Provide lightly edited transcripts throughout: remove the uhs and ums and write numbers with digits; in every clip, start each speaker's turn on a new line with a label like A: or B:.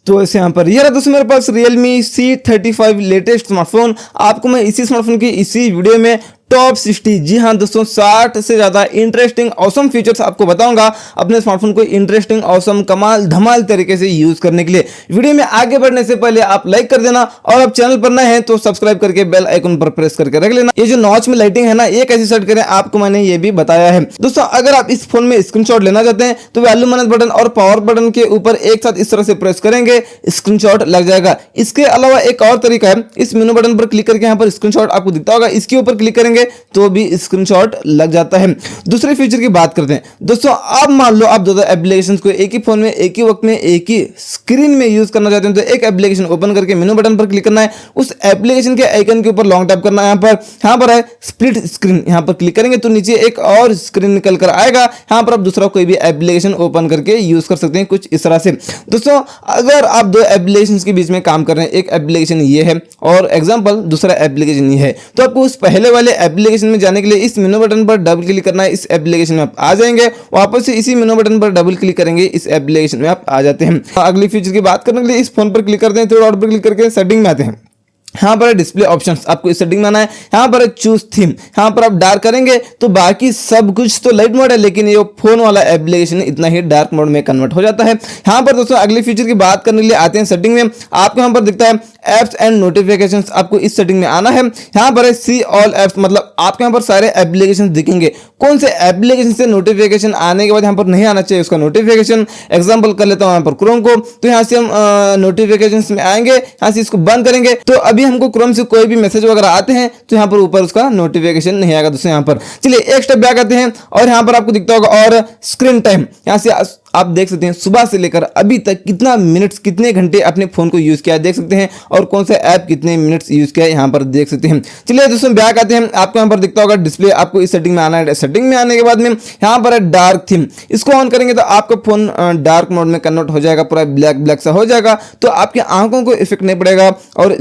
A: तो ऐसे यहाँ पर ये रहा दोस्तों मेरे पास Realme C35 लेटेस्ट स्मार्टफोन। आपको मैं इसी स्मार्टफोन की इसी वीडियो में टॉप 60, जी हाँ दोस्तों 60 से ज़्यादा इंटरेस्टिंग ऑसम फीचर्स आपको बताऊंगा अपने स्मार्टफोन को इंटरेस्टिंग ऑसम कमाल धमाल तरीके से यूज़ करने के लिए। वीडियो में आगे बढ़ने से पहले आप लाइक कर देना और अब चैनल पर नए हैं तो सब्सक्राइब करके बेल आइकन पर प्रेस करके रख लेना। ये जो नॉच में लाइटिंग है ना, ये कैसे सेट करें आपको मैंने ये भी बताया है दोस्तों। अगर आप इस फोन में स्क्रीनशॉट लेना चाहते हैं तो वैल्यू मैनेज बटन और पावर बटन के ऊपर एक साथ इस तरह से प्रेस करेंगे, स्क्रीनशॉट लग जाएगा। इसके अलावा एक और तरीका है, इस मेनू बटन पर क्लिक करके यहाँ पर स्क्रीनशॉट आपको दिखता होगा, इसके ऊपर क्लिक करेंगे तो भी स्क्रीनशॉट लग जाता है। दूसरे फीचर की बात करते हैं दोस्तों। आप मान लो आप दो एप्लीकेशंस को एक ही फोन में एक ही वक्त में एक ही स्क्रीन में यूज करना चाहते हैं तो एक एप्लीकेशन ओपन करके मेनू बटन पर क्लिक करना है, उस एप्लीकेशन के आइकन के ऊपर लॉन्ग टैप करना है। यहाँ पर है स्प्लिट स्क्रीन, यहाँ पर क्लिक करेंगे तो नीचे एक और स्क्रीन निकल कर आएगा। यहाँ पर आप दूसरा कोई भी एप्लीकेशन ओपन करके यूज कर सकते हैं कुछ इस तरह से। दोस्तों अगर आप दो एप्लीकेशन के बीच में काम कर रहे हैं, एक एप्लीकेशन ये है और एग्जाम्पल दूसरा एप्लीकेशन ये है, तो आपको उस पहले वाले एप्लीकेशन में जाने के लिए इस मेनू बटन पर डबल क्लिक करना है। इस एप्लीकेशन में आप आ जाएंगे, वापस से इसी मेनू बटन पर डबल क्लिक करेंगे, इस एप्लीकेशन में आप आ जाते हैं। अगली फीचर की बात करने के लिए इस फोन पर क्लिक करते हैं, थोड़ा डॉट पर क्लिक करके सेटिंग में आते हैं। यहाँ पर डिस्प्ले ऑप्शंस, आपको इस सेटिंग में आना है। यहाँ पर चूज थीम, यहाँ पर आप डार्क करेंगे तो बाकी सब कुछ तो लाइट मोड है, लेकिन ये फोन वाला एप्लीकेशन इतना ही डार्क मोड में कन्वर्ट हो जाता है। यहाँ पर दोस्तों अगली फीचर की बात करने के लिए आते हैं सेटिंग में। आपको यहाँ पर दिखता है एप्स एंड नोटिफिकेशंस, आपको इस सेटिंग में आना है। यहाँ पर है सी ऑल एप्स, मतलब आपके यहाँ पर सारे एप्लीकेशन दिखेंगे। कौन से एप्लीकेशन से नोटिफिकेशन आने के बाद यहाँ पर नहीं आना चाहिए उसका नोटिफिकेशन। एग्जाम्पल कर लेता हूँ यहाँ पर क्रोम को, तो यहाँ से हम नोटिफिकेशन में आएंगे, यहाँ से इसको बंद करेंगे तो अभी हमको क्रोम से कोई भी मैसेज वगैरह आते हैं तो यहाँ पर ऊपर उसका नोटिफिकेशन नहीं आएगा दोस्तों। यहाँ पर चलिए एक स्टेप बैक आते हैं और यहाँ पर आपको दिखता होगा और स्क्रीन टाइम, यहाँ से आप देख सकते हैं सुबह से लेकर अभी तक कितना मिनट्स कितने घंटे अपने फोन को यूज किया है देख सकते हैं, और कौन सा ऐप कितने मिनट्स यूज किया है यहाँ पर देख सकते हैं। चलिए दोस्तों बैक आते हैं, आपको यहाँ पर दिखता होगा डिस्प्ले, आपको इस सेटिंग में आना है। सेटिंग में आने के बाद में यहाँ पर है डार्क थीम, इसको ऑन करेंगे तो आपका फोन डार्क मोड में कन्वर्ट हो जाएगा, पूरा ब्लैक ब्लैक सा हो जाएगा, तो आपकी आंखों को इफेक्ट नहीं पड़ेगा और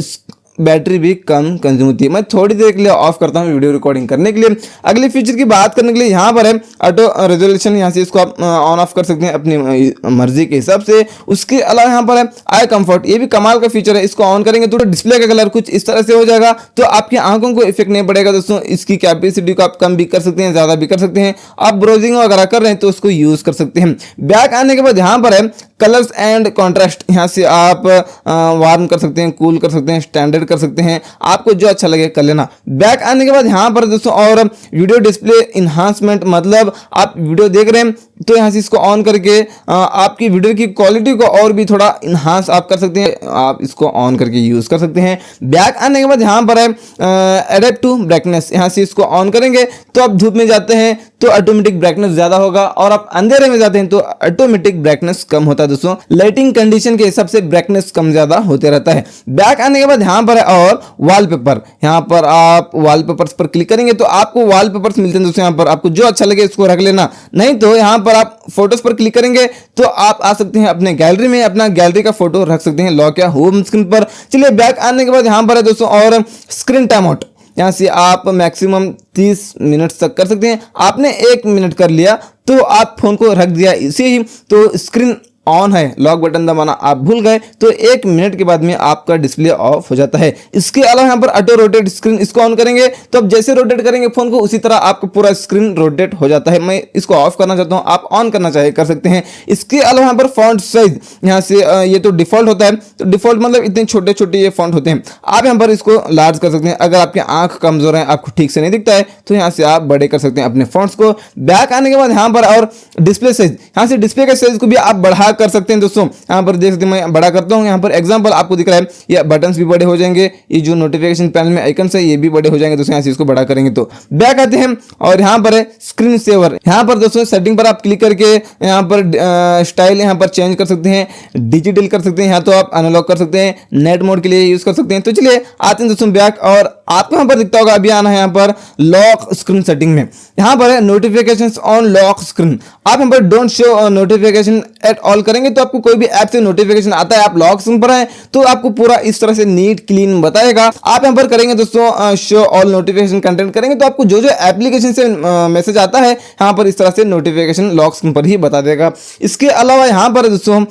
A: बैटरी भी कम कंज्यूम होती है। मैं थोड़ी देर के लिए ऑफ करता हूँ वीडियो रिकॉर्डिंग करने के लिए। अगली फीचर की बात करने के लिए यहाँ पर है ऑटो रेजोल्यूशन, यहाँ से इसको आप ऑन ऑफ कर सकते हैं अपनी मर्जी के हिसाब से। उसके अलावा यहाँ पर है आई कंफर्ट, ये भी कमाल का फीचर है, इसको ऑन करेंगे तो डिस्प्ले का कलर कुछ इस तरह से हो जाएगा, तो आपकी आंखों को इफेक्ट नहीं पड़ेगा दोस्तों। इसकी कैपेसिटी को आप कम भी कर सकते हैं, ज्यादा भी कर सकते हैं। आप ब्राउजिंग वगैरह कर रहे हैं तो उसको यूज कर सकते हैं। बैक आने के बाद यहाँ पर है कलर्स एंड कॉन्ट्रास्ट, यहाँ से आप वार्म कर सकते हैं, कूल कर सकते हैं, स्टैंडर्ड कर सकते हैं, आपको जो अच्छा लगे कर लेना। बैक आने के बाद यहाँ पर दोस्तों और वीडियो डिस्प्ले इन्हांसमेंट, मतलब आप वीडियो देख रहे हैं तो यहाँ से इसको ऑन करके आपकी वीडियो की क्वालिटी को और भी थोड़ा इन्हांस आप कर सकते हैं, आप इसको ऑन करके यूज कर सकते हैं। बैक आने के बाद यहाँ पर है एडेप्ट टू ब्राइटनेस, यहाँ से इसको ऑन करेंगे तो आप धूप में जाते हैं तो ऑटोमेटिक ब्राइटनेस ज्यादा होगा, और आप अंधेरे में जाते हैं तो ऑटोमेटिक ब्राइटनेस कम होता है दोस्तों। लाइटिंग कंडीशन के हिसाब से ब्राइटनेस कम ज्यादा होते रहता है। बैक आने के बाद यहाँ पर है और वॉलपेपर, यहाँ पर आप वॉलपेपर्स पर क्लिक करेंगे तो आपको वॉलपेपर्स मिलते हैं दोस्तों। यहाँ पर आपको जो अच्छा लगे इसको रख लेना, नहीं तो यहाँ पर आप फोटोज पर क्लिक करेंगे तो आप आ सकते हैं अपने गैलरी में, अपना गैलरी का फोटो रख सकते हैं लॉक या होम स्क्रीन पर। चलिए बैक आने के बाद यहाँ पर है दोस्तों और स्क्रीन टाइम आउट, यहाँ से आप मैक्सिमम 30 मिनट तक कर सकते हैं। आपने 1 मिनट कर लिया तो आप फोन को रख दिया इसे ही, तो स्क्रीन ऑन है, लॉक बटन दबाना आप भूल गए तो 1 मिनट के बाद में आपका डिस्प्ले ऑफ हो जाता है। इसके अलावा यहाँ पर ऑटो रोटेट स्क्रीन, इसको ऑन करेंगे तो अब जैसे रोटेट करेंगे फोन को उसी तरह आपका पूरा स्क्रीन रोटेट हो जाता है। मैं इसको ऑफ करना चाहता हूँ, आप ऑन करना चाहे कर सकते हैं। इसके अलावा यहाँ पर फॉन्ट साइज, यहाँ से ये तो डिफॉल्ट होता है, तो डिफॉल्ट मतलब इतने छोटे छोटे ये फॉन्ट होते हैं, आप यहाँ पर इसको लार्ज कर सकते हैं। अगर आपकी आंख कमजोर है, आपको ठीक से नहीं दिखता है तो यहाँ से आप बड़े कर सकते हैं अपने फॉन्ट्स को। बैक आने के बाद यहाँ पर और डिस्प्ले साइज, यहाँ से डिस्प्ले का साइज को भी आप बढ़ा कर सकते हैं दोस्तों। यहाँ पर देख सकते हैं मैं बड़ा करता हूँ, यहाँ पर एग्जांपल आपको दिख रहा है, ये बटन्स भी बड़े हो जाएंगे, ये जो नोटिफिकेशन पैनल में आइकन्स है ये भी बड़े हो जाएंगे दोस्तों। यहाँ से इसको बड़ा करेंगे तो बैक आते हैं और यहाँ पर है स्क्रीन सेवर, यहाँ पर दोस्तों सेटिंग पर आप क्लिक करके यहाँ पर स्टाइल यहाँ पर चेंज कर सकते हैं, डिजिटल कर सकते हैं, यहाँ तो आप अनलॉक कर सकते हैं, नेट मोड के लिए यूज कर सकते हैं। तो चलिए आते हैं दोस्तों बैक और आपको यहाँ पर दिखता होगा, अभी आना है यहाँ पर लॉक स्क्रीन सेटिंग में, यहाँ पर है नोटिफिकेशंस ऑन लॉक स्क्रीन। आप यहाँ पर don't show notification at all करेंगे तो आपको कोई भी ऐप से नोटिफिकेशन आता है, आप लॉक स्क्रीन पर है तो आपको पूरा इस तरह से नीट क्लीन बताएगा। आप यहाँ पर करेंगे दोस्तों शो ऑल नोटिफिकेशन कंटेंट करेंगे तो आपको जो जो एप्लीकेशन से मैसेज आता है यहाँ पर इस तरह से नोटिफिकेशन लॉक स्क्रीन पर ही बता देगा। इसके अलावा यहाँ पर दोस्तों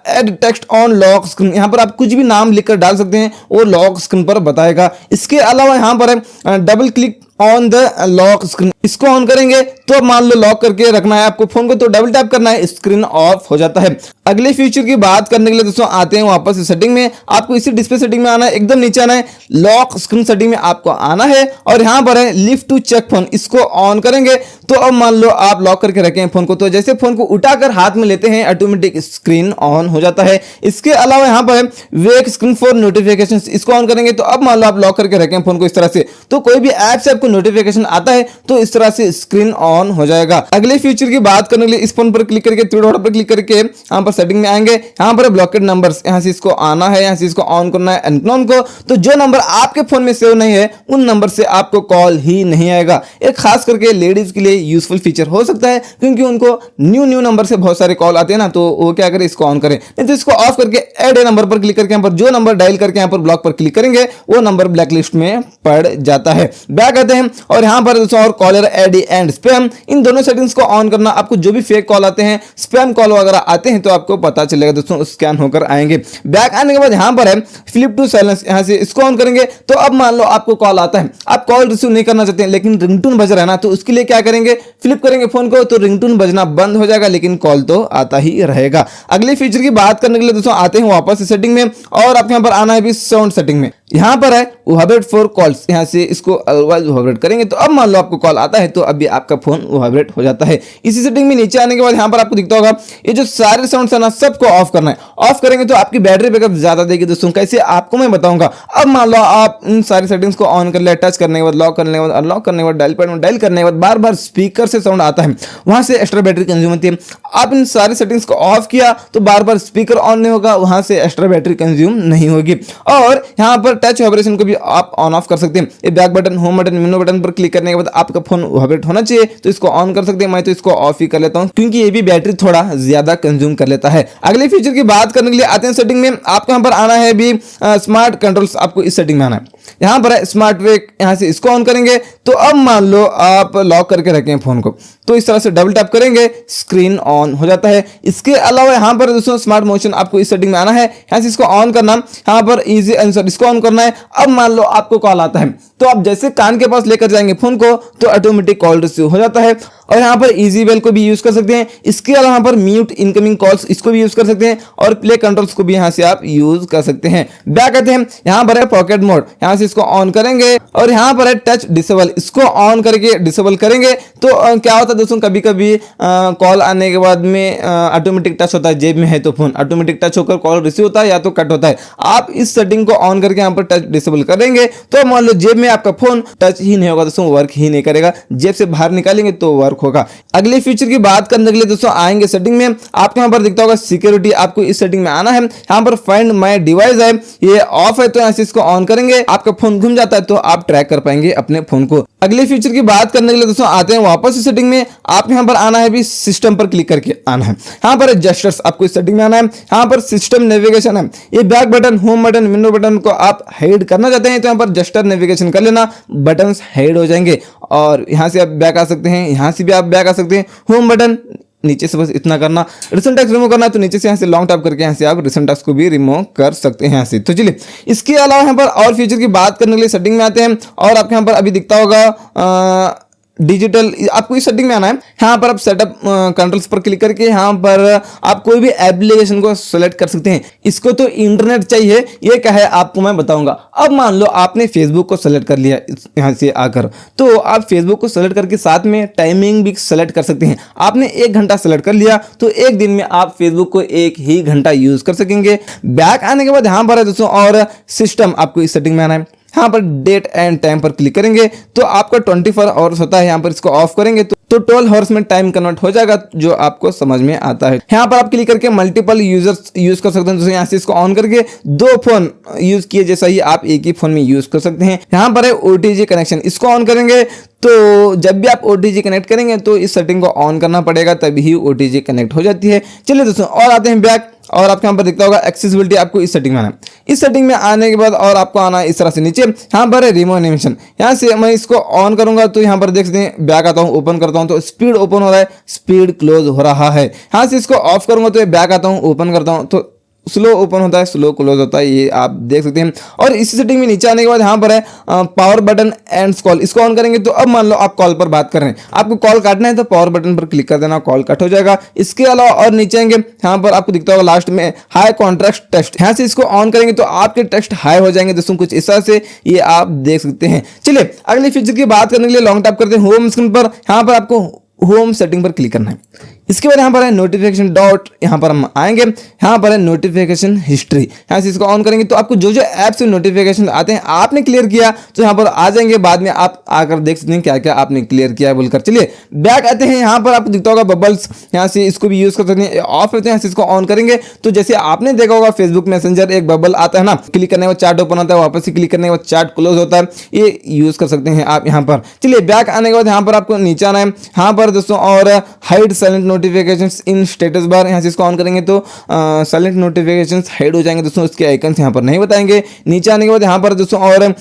A: add text on lock screen, यहाँ पर आप कुछ भी नाम लिखकर डाल सकते हैं वो लॉक स्क्रीन पर बताएगा। इसके अलावा यहाँ पर double click on the lock screen, इसको ऑन करेंगे तो अब मान लो लॉक करके रखना है आपको फोन को तो डबल टैप करना है, स्क्रीन ऑफ हो जाता है। अगले फीचर की बात करने के लिए दोस्तों आते हैं वापस सेटिंग में। आपको इसी डिस्प्ले सेटिंग में आना है, एकदम नीचे आना है, लॉक स्क्रीन सेटिंग में आपको आना है और यहाँ पर है लिफ्ट टू चेक फोन, इसको ऑन करेंगे तो अब मान लो आप लॉक करके रखे हैं फोन को तो जैसे फोन को उठाकर हाथ में लेते हैं ऑटोमेटिक स्क्रीन ऑन हो जाता है। इसके अलावा यहाँ पर है वेक स्क्रीन फॉर नोटिफिकेशन, इसको ऑन करेंगे तो अब मान लो आप लॉक करके रखे हैं फोन को इस तरह से तो कोई भी ऐप से आपको नोटिफिकेशन आता है तो इस तरह से स्क्रीन ऑन हो जाएगा। अगले फीचर की बात करने के लिए इस फोन पर क्लिक करके थ्री डॉट पर क्लिक करके यहाँ पर सेटिंग में आएंगे, यहाँ पर ब्लॉकेड नंबर्स, यहाँ से इसको आना है, यहाँ से इसको ऑन करना है एनकनॉन को, तो जो नंबर आपके फोन में सेव नहीं है उन नंबर से आपको कॉल ही नहीं आएगा। एक खास करके लेडीज के लिए यूजफुल फीचर हो सकता है क्योंकि उनको न्यू नंबर से बहुत सारे कॉल आते हैं ना, तो वो क्या करें इसको ऑन करें, नहीं तो इसको ऑफ करके ऐड ए नंबर पर क्लिक करके यहाँ पर जो नंबर डायल करके यहाँ पर ब्लॉक पर क्लिक करेंगे वो नंबर ब्लैक लिस्ट में पड़ जाता है। बैक आते हैं और यहाँ पर और कॉलर आईडी एंड स्पैम, इन दोनों सेटिंग्स को ऑन करना। आपको जो भी फेक कॉल आते हैं, स्पैम कॉल वगैरह आते हैं तो आपको पता चलेगा दोस्तों, स्कैन होकर आएंगे। बैक आने के बाद यहाँ पर है फ्लिप टू साइलेंस, यहाँ से इसको ऑन करेंगे तो अब मान लो आपको कॉल आता है, आप कॉल रिसीव नहीं करना चाहते हैं लेकिन रिंगटोन बज रहा है ना, तो उसके लिए क्या करेंगे, फ्लिप करेंगे फोन को तो रिंगटोन बजना बंद हो जाएगा लेकिन कॉल तो आता ही रहेगा। अगले फीचर की बात करने के लिए दोस्तों आते हैं वापस सेटिंग में और आपके यहाँ पर आना है भी साउंड सेटिंग में। यहाँ पर है वाइब्रेट फॉर कॉल्स, यहाँ से इसको अलवाइज वाइब्रेट करेंगे तो अब मान लो आपको कॉल आता है तो अभी आपका फोन वाइब्रेट हो जाता है। इसी सेटिंग में नीचे आने के बाद यहाँ पर आपको दिखता होगा ये जो सारे साउंड्स है ना सबको ऑफ करना है। ऑफ करेंगे तो आपकी बैटरी बैकअप ज्यादा देगी दोस्तों, कैसे आपको मैं बताऊंगा। अब मान लो आप इन सारी सेटिंग्स को ऑन कर लिया, टच करने के बाद, लॉक करने के बाद, अनलॉक करने के बाद, डायल पैड में डायल करने के बाद बार बार स्पीकर से साउंड आता है, वहां से एक्स्ट्रा बैटरी कंज्यूम होती है। आप इन सारी सेटिंग्स को ऑफ किया तो बार बार स्पीकर ऑन नहीं होगा, वहां से एक्स्ट्रा बैटरी कंज्यूम नहीं होगी। और यहाँ पर टच वाइब्रेशन को भी आप ऑन ऑफ कर सकते हैं। ये बैक बटन, होम बटन, मेनू बटन पर क्लिक करने के बाद आपका फोन वाइब्रेट होना चाहिए तो इसको ऑन कर सकते हैं। मैं तो इसको ऑफ ही कर लेता हूं क्योंकि ये भी बैटरी थोड़ा ज्यादा कंज्यूम कर लेता है। अगले फीचर की बात करने के लिए आते हैं सेटिंग में। आपको यहाँ पर आना है भी स्मार्ट कंट्रोल्स, आपको इस सेटिंग में आना है। यहाँ पर है स्मार्ट वेक, यहाँ से इसको ऑन करेंगे तो अब मान लो आप लॉक करके रखें फोन को तो इस तरह से डबल टैप करेंगे स्क्रीन ऑन हो जाता है। इसके अलावा यहाँ पर दोस्तों स्मार्ट मोशन, आपको इस सेटिंग में आना है, यहाँ से इसको ऑन करना, यहाँ पर इजी आंसर इसको ऑन करना है। अब मान लो आपको कॉल आता है तो आप जैसे कान के पास लेकर जाएंगे फोन को तो ऑटोमेटिक कॉल रिसीव हो जाता है। और यहाँ पर इजी बेल को भी यूज कर सकते हैं। इसके अलावा यहाँ पर म्यूट इनकमिंग कॉल्स, इसको भी यूज कर सकते हैं और प्ले कंट्रोल्स को भी यहाँ से आप यूज कर सकते हैं। बैक आते हैं, यहाँ पर है पॉकेट मोड, यहाँ से इसको ऑन करेंगे और यहाँ पर है टच डिसेबल, इसको ऑन करके डिसेबल करेंगे तो क्या होता है दोस्तों, कभी कभी कॉल आने के बाद में ऑटोमेटिक टच होता है, जेब में है तो फोन ऑटोमेटिक टच होकर कॉल रिसीव होता है या तो कट होता है। आप इस सेटिंग को ऑन करके यहाँ पर टच डिसेबल करेंगे तो मान लो जेब में आपका फोन टच ही नहीं होगा दोस्तों, वर्क ही नहीं करेगा, जेब से बाहर निकालेंगे तो वर्क होगा। अगले फीचर की बात करने के लिए दोस्तों आएंगे सेटिंग में। आपको यहाँ पर दिखता होगा सिक्योरिटी, आपको इस सेटिंग में आना है। यहाँ पर फाइंड माय डिवाइस है, ये ऑफ है तो यहाँ से इसको ऑन करेंगे, आपका फोन घूम जाता है तो आप ट्रैक कर पाएंगे अपने फोन को। अगले फीचर की बात करने के लिए दोस्तों आते हैं वापस इस सेटिंग में। आप यहाँ पर आना है भी सिस्टम पर क्लिक करके आना है, यहाँ पर जेस्चर्स, आपको इस सेटिंग में आना है। यहाँ पर सिस्टम नेविगेशन है, ये बैक बटन, होम बटन, मेनू बटन को आप हाइड करना चाहते हैं तो यहाँ पर जेस्चर नेविगेशन कर लेना, बटन्स हाइड हो जाएंगे। और यहाँ से आप बैक आ सकते हैं, यहाँ से भी आप बैक आ सकते हैं। होम बटन नीचे से बस इतना करना, रिसेंट टैक्स रिमूव करना है तो नीचे से यहाँ से लॉन्ग टैप करके यहाँ से आप रिसेंट टैक्स को भी रिमूव कर सकते हैं यहाँ से। तो चलिए इसके अलावा यहाँ पर और फीचर की बात करने के लिए सेटिंग में आते हैं और आपके यहाँ पर अभी दिखता होगा डिजिटल, आपको इस सेटिंग में आना है। यहाँ पर आप सेटअप कंट्रोल्स पर क्लिक करके यहाँ पर आप कोई भी एप्लीकेशन को सेलेक्ट कर सकते हैं। इसको तो इंटरनेट चाहिए, ये क्या है आपको मैं बताऊंगा। अब मान लो आपने फेसबुक को सेलेक्ट कर लिया यहाँ से आकर, तो आप फेसबुक को सेलेक्ट करके साथ में टाइमिंग भी सेलेक्ट कर सकते हैं। आपने 1 घंटा सेलेक्ट कर लिया तो 1 दिन में आप फेसबुक को 1 ही घंटा यूज कर सकेंगे। बैक आने के बाद यहाँ पर है दोस्तों और सिस्टम, आपको इस सेटिंग में आना है। यहाँ पर डेट एंड टाइम पर क्लिक करेंगे तो आपका 24 आवर्स होता है, यहाँ पर इसको ऑफ करेंगे तो तो 12 आवर्स में टाइम कन्वर्ट हो जाएगा, जो आपको समझ में आता है। यहाँ पर आप क्लिक करके मल्टीपल यूजर्स यूज कर सकते हैं। दोस्तों यहाँ से इसको ऑन करके 2 फोन यूज किए जैसा ही आप एक ही फोन में यूज कर सकते हैं। यहाँ पर है OTG कनेक्शन, इसको ऑन करेंगे तो जब भी आप OTG कनेक्ट करेंगे तो इस सेटिंग को ऑन करना पड़ेगा, तभी ही OTG कनेक्ट हो जाती है। चलिए दोस्तों और आते हैं बैक, और आपके यहाँ पर दिखता होगा एक्सेसिबिलिटी, आपको इस सेटिंग में आना है। इस सेटिंग में आने के बाद और आपको आना है इस तरह से नीचे, यहाँ पर है रिमूव एनिमेशन। यहाँ से मैं इसको ऑन करूंगा तो यहाँ पर देख सकते हैं, बैक आता हूँ, ओपन करता हूँ तो स्पीड ओपन हो रहा है, स्पीड क्लोज हो रहा है। यहाँ से इसको ऑफ करूंगा तो बैक आता हूँ, ओपन करता हूँ तो स्लो ओपन होता है, स्लो क्लोज होता है, ये आप देख सकते हैं। और इसी सेटिंग में नीचे आने के बाद यहाँ पर है पावर बटन एंड्स कॉल, इसको ऑन करेंगे तो अब मान लो आप कॉल पर बात कर रहे हैं, आपको कॉल काटना है तो पावर बटन पर क्लिक कर देना, कॉल कट हो जाएगा। इसके अलावा और नीचे आएंगे, यहाँ पर आपको दिखता होगा लास्ट में हाई कॉन्ट्रास्ट टेक्स्ट, यहाँ से इसको ऑन करेंगे तो आपके टेक्स्ट हाई हो जाएंगे दोस्तों, कुछ इस तरह से ये आप देख सकते हैं। चलिए अगले फीचर की बात करने के लिए लॉन्ग टैप करते हैं होम स्क्रीन पर, यहाँ पर आपको होम सेटिंग पर क्लिक करना है। इसके बाद यहाँ पर है नोटिफिकेशन डॉट, यहाँ पर हम आएंगे, यहाँ पर है नोटिफिकेशन हिस्ट्री, यहाँ से इसको ऑन करेंगे तो आपको जो जो ऐप से नोटिफिकेशन आते हैं आपने क्लियर किया तो यहाँ पर आ जाएंगे, बाद में आप आकर देख सकते हैं क्या क्या आपने क्लियर किया है बोलकर। चलिए बैक आते हैं, यहाँ पर आपको दिखता होगा बबल्स, यहाँ से इसको भी यूज कर सकते हैं, ऑफ होते हैं। यहाँ से इसको ऑन करेंगे तो जैसे आपने देखा होगा फेसबुक मैसेंजर एक बबल आता है ना, क्लिक करने के बाद चार्ट ओपन होता है, वापस से क्लिक करने के बाद चार्ट क्लोज होता है, ये यूज कर सकते हैं आप यहाँ पर। चलिए बैक आने के बाद यहाँ पर आपको नीचे आना है, यहाँ पर दोस्तों और hide silent notifications in status bar, यहाँ से इसको ऑन करेंगे तो साइलेंट नोटिफिकेशंस हाइड हो जाएंगे दोस्तों, उसके आइकन्स यहाँ पर नहीं बताएंगे। नीचे आने के बाद यहाँ पर दोस्तों और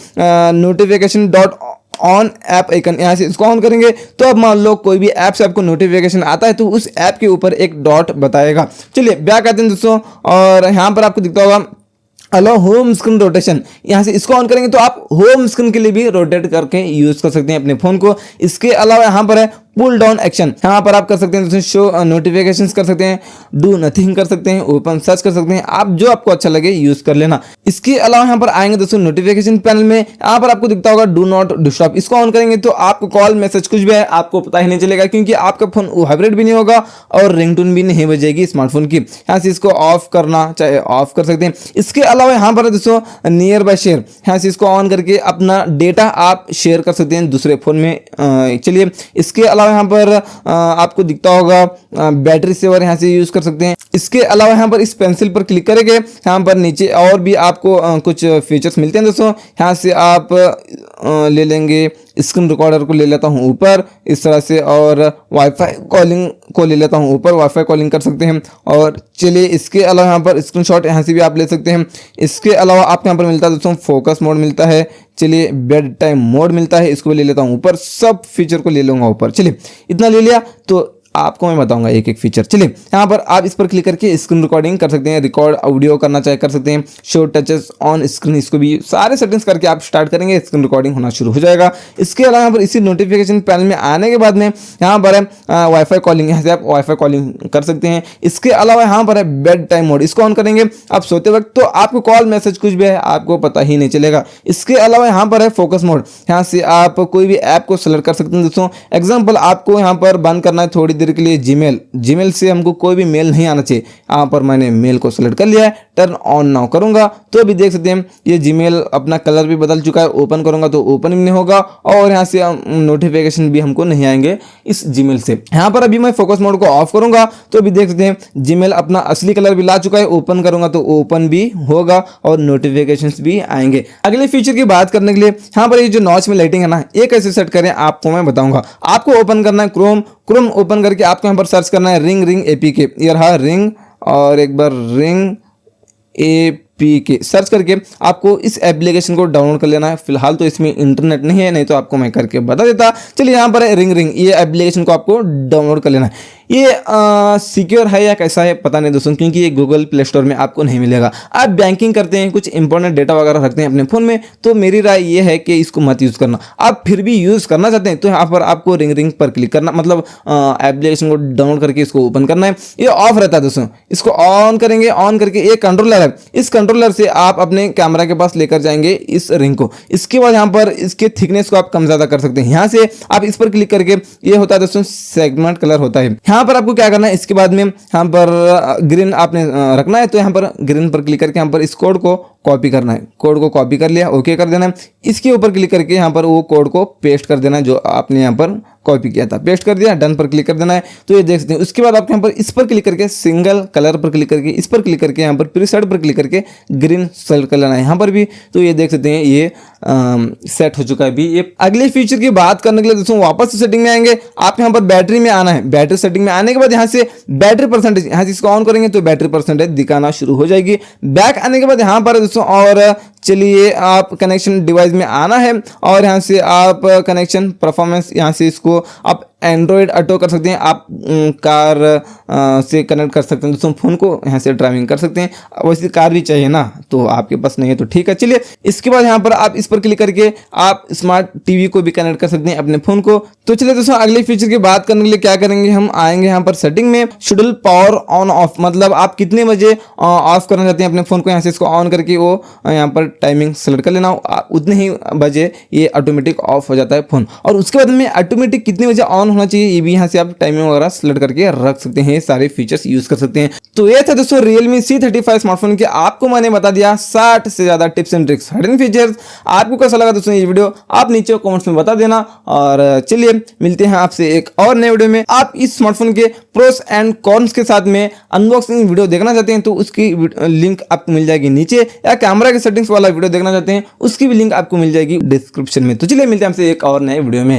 A: notification dot on app icon, यहाँ से इसको ऑन करेंगे तो अब मान लो कोई भी ऐप से आपको नोटिफिकेशन आता है तो उस ऐप के ऊपर एक डॉट बताएगा। चलिए बैक आते हैं दोस्तों, और यहाँ पर आपको दिखता होगा अलो होम स्क्रीन रोटेशन, यहाँ से इसको ऑन करेंगे तो आप होम स्क्रीन के लिए भी रोटेट करके यूज कर सकते हैं अपने फोन को। इसके अलावा यहाँ पर है पुल डाउन एक्शन, यहाँ पर आप कर सकते हैं शो नोटिफिकेशंस कर सकते हैं, डू नथिंग कर सकते हैं, ओपन सर्च कर सकते हैं, आप जो आपको अच्छा लगे यूज कर लेना। इसके अलावा यहाँ पर आएंगे दोस्तों नोटिफिकेशन पैनल में, यहाँ पर आपको दिखता होगा डू नॉट डिस्टर्ब, इसको ऑन करेंगे तो आपको कॉल मैसेज कुछ भी है आपको पता ही नहीं चलेगा, क्योंकि आपका फोन वाइब्रेट भी नहीं होगा और रिंगटोन भी नहीं बजेगी स्मार्टफोन की। यहाँ से इसको ऑफ करना चाहे ऑफ कर सकते हैं। इसके अलावा यहाँ पर दोस्तों नियर बाय शेयर, यहाँ से इसको ऑन करके अपना डेटा आप शेयर कर सकते हैं दूसरे फोन में। चलिए इसके अलावा यहाँ पर आपको दिखता होगा बैटरी सेवर, यहाँ से यूज कर सकते हैं। इसके अलावा यहाँ पर इस पेंसिल पर क्लिक करेंगे, यहाँ पर नीचे और भी आपको कुछ फीचर्स मिलते हैं दोस्तों। यहाँ से आप ले लेंगे स्क्रीन रिकॉर्डर को ले लेता हूँ ऊपर इस तरह से, और वाईफाई कॉलिंग को ले लेता हूँ ऊपर, वाईफाई कॉलिंग कर सकते हैं। और चलिए इसके अलावा यहाँ पर स्क्रीनशॉट यहाँ से भी आप ले सकते हैं। इसके अलावा आपको यहाँ पर मिलता है दोस्तों फोकस मोड मिलता है, चलिए बेड टाइम मोड मिलता है, इसको भी ले लेता हूँ ऊपर, सब फीचर को ले लूँगा ऊपर। चलिए इतना ले लिया तो आपको मैं बताऊंगा एक एक फीचर। चलिए यहाँ पर आप इस पर क्लिक करके स्क्रीन रिकॉर्डिंग कर सकते हैं, रिकॉर्ड ऑडियो करना चाहे कर सकते हैं, शो टचेस ऑन स्क्रीन, इसको भी सारे सेटिंग्स करके आप स्टार्ट करेंगे, स्क्रीन रिकॉर्डिंग होना शुरू हो जाएगा। इसके अलावा यहाँ पर इसी नोटिफिकेशन पैनल में आने के बाद में यहाँ पर है वाईफाई कॉलिंग, यहाँ से आप वाईफाई कॉलिंग कर सकते हैं। इसके अलावा यहाँ पर है बेड टाइम मोड, इसको ऑन करेंगे आप सोते वक्त तो आपको कॉल मैसेज कुछ भी है आपको पता ही नहीं चलेगा। इसके अलावा यहाँ पर है फोकस मोड, यहाँ से आप कोई भी ऐप को सेलेक्ट कर सकते हैं दोस्तों। एग्जाम्पल आपको यहाँ पर बंद करना है थोड़ी के लिए जीमेल से हमको कोई भी मेल नहीं आना चाहिए, यहाँ पर मैंने मेल को सेलेक्ट कर लिया है, टर्न ऑन नाउ करूंगा तो अभी देख सकते हैं ये जीमेल अपना कलर भी बदल चुका है, ओपन करूंगा तो ओपन भी नहीं होगा और यहाँ से नोटिफिकेशन भी हमको नहीं आएंगे इस जीमेल से। यहाँ पर अभी मैं फोकस मोड को ऑफ करूंगा तो अभी देख सकते हैं जीमेल अपना असली कलर भी ला चुका है, ओपन करूंगा तो ओपन भी होगा और नोटिफिकेशन भी आएंगे। अगले फीचर की बात करने के लिए यहाँ पर ये जो नॉच में लाइटिंग है ना, ये कैसे सेट करें आपको मैं बताऊंगा। आपको ओपन करना है क्रोम ओपन करके आपको यहाँ पर सर्च करना है रिंग एपीके, यार रिंग और एक बार रिंग एपीके सर्च करके आपको इस एप्लीकेशन को डाउनलोड कर लेना है। फिलहाल तो इसमें इंटरनेट नहीं है, नहीं तो आपको मैं करके बता देता। चलिए यहाँ पर है रिंग ये एप्लीकेशन को आपको डाउनलोड कर लेना है। ये सिक्योर है या कैसा है पता नहीं दोस्तों, क्योंकि ये गूगल प्ले स्टोर में आपको नहीं मिलेगा। आप बैंकिंग करते हैं, कुछ इंपॉर्टेंट डेटा वगैरह रखते हैं अपने फ़ोन में, तो मेरी राय ये है कि इसको मत यूज़ करना। आप फिर भी यूज़ करना चाहते हैं तो यहाँ पर आपको रिंग पर क्लिक करना, मतलब एप्लीकेशन को डाउनलोड करके इसको ओपन करना है। ये ऑफ रहता है दोस्तों, इसको ऑन करेंगे, ऑन करके एक कंट्रोलर है, इस कंट्रोलर से आप अपने कैमरा के पास लेकर जाएंगे इस रिंग को। इसके बाद यहाँ पर इसके थिकनेस को आप कम ज़्यादा कर सकते हैं। यहाँ से आप इस पर क्लिक करके, ये होता है दोस्तों सेगमेंट कलर होता है। यहाँ पर आपको क्या करना है, इसके बाद में यहाँ पर ग्रीन आपने रखना है तो यहाँ पर ग्रीन पर क्लिक करके यहाँ पर इस कोड को कॉपी करना है। कोड को कॉपी कर लिया, ओके कर देना है। इसके ऊपर क्लिक करके यहाँ पर वो कोड को पेस्ट कर देना है जो आपने यहाँ पर कॉपी किया था, पेस्ट कर दिया, डन पर क्लिक कर देना है। तो ये देख सकते हैं। उसके बाद आपको यहाँ पर इस पर क्लिक करके सिंगल कलर पर क्लिक करके इस पर क्लिक करके यहाँ पर प्रीसेट पर क्लिक करके ग्रीन सेलेक्ट कर लेना है यहाँ पर भी। तो ये देख सकते हैं ये सेट हो चुका है अभी। ये अगले फीचर की बात करने के लिए दोस्तों वापस से सेटिंग में आएंगे। आप यहाँ पर बैटरी में आना है। बैटरी सेटिंग में आने के बाद यहाँ से बैटरी परसेंटेज, यहाँ से इसको ऑन करेंगे तो बैटरी परसेंटेज दिखाना शुरू हो जाएगी। बैक आने के बाद यहाँ पर दोस्तों और चलिए आप कनेक्शन डिवाइस में आना है और यहाँ से आप कनेक्शन परफॉर्मेंस, यहाँ से इसको आप एंड्रॉयड ऑटो कर सकते हैं, आप कार से कनेक्ट कर सकते हैं दोस्तों फ़ोन को, यहाँ से ड्राइविंग कर सकते हैं। वैसे कार भी चाहिए ना, तो आपके पास नहीं है तो ठीक है। चलिए इसके बाद यहाँ पर आप इस पर क्लिक करके आप स्मार्ट टीवी को भी कनेक्ट कर सकते हैं अपने फ़ोन को। तो चलिए दोस्तों अगले फीचर की बात करने के लिए क्या करेंगे, हम आएंगे यहाँ पर सेटिंग में, शेड्यूल पावर ऑन ऑफ, मतलब आप कितने बजे ऑफ करना चाहते हैं अपने फ़ोन को, यहाँ से इसको ऑन करके वो यहाँ पर टाइमिंग सेलेक्ट कर लेना, उतने ही बजे ये ऑटोमेटिक ऑफ हो जाता है फ़ोन। और उसके बाद में ऑटोमेटिक कितने बजे ऑन होना चाहिए ये भी यहाँ से आप टाइमिंग वगैरह सेलेक्ट करके रख सकते हैं, सारे फीचर्स यूज कर सकते हैं। तो ये था दोस्तों Realme C35 स्मार्टफोन के आपको मैंने बता दिया 60 से ज्यादा tips and tricks, hidden features. आपको कैसा लगा दोस्तों ये वीडियो, आप नीचे कमेंट्स में बता देना। और चलिए मिलते हैं आपसे एक और नए वीडियो में। आप इस स्मार्टफोन के प्रोस एंड कॉन्स के साथ में अनबॉक्सिंग वीडियो देखना चाहते हैं तो उसकी लिंक आपको मिल जाएगी नीचे, या कैमरा के सेटिंग्स वाला वीडियो देखना चाहते हैं उसकी भी लिंक आपको मिल जाएगी डिस्क्रिप्शन में। तो चलिए मिलते हैं आपसे एक और नए वीडियो में।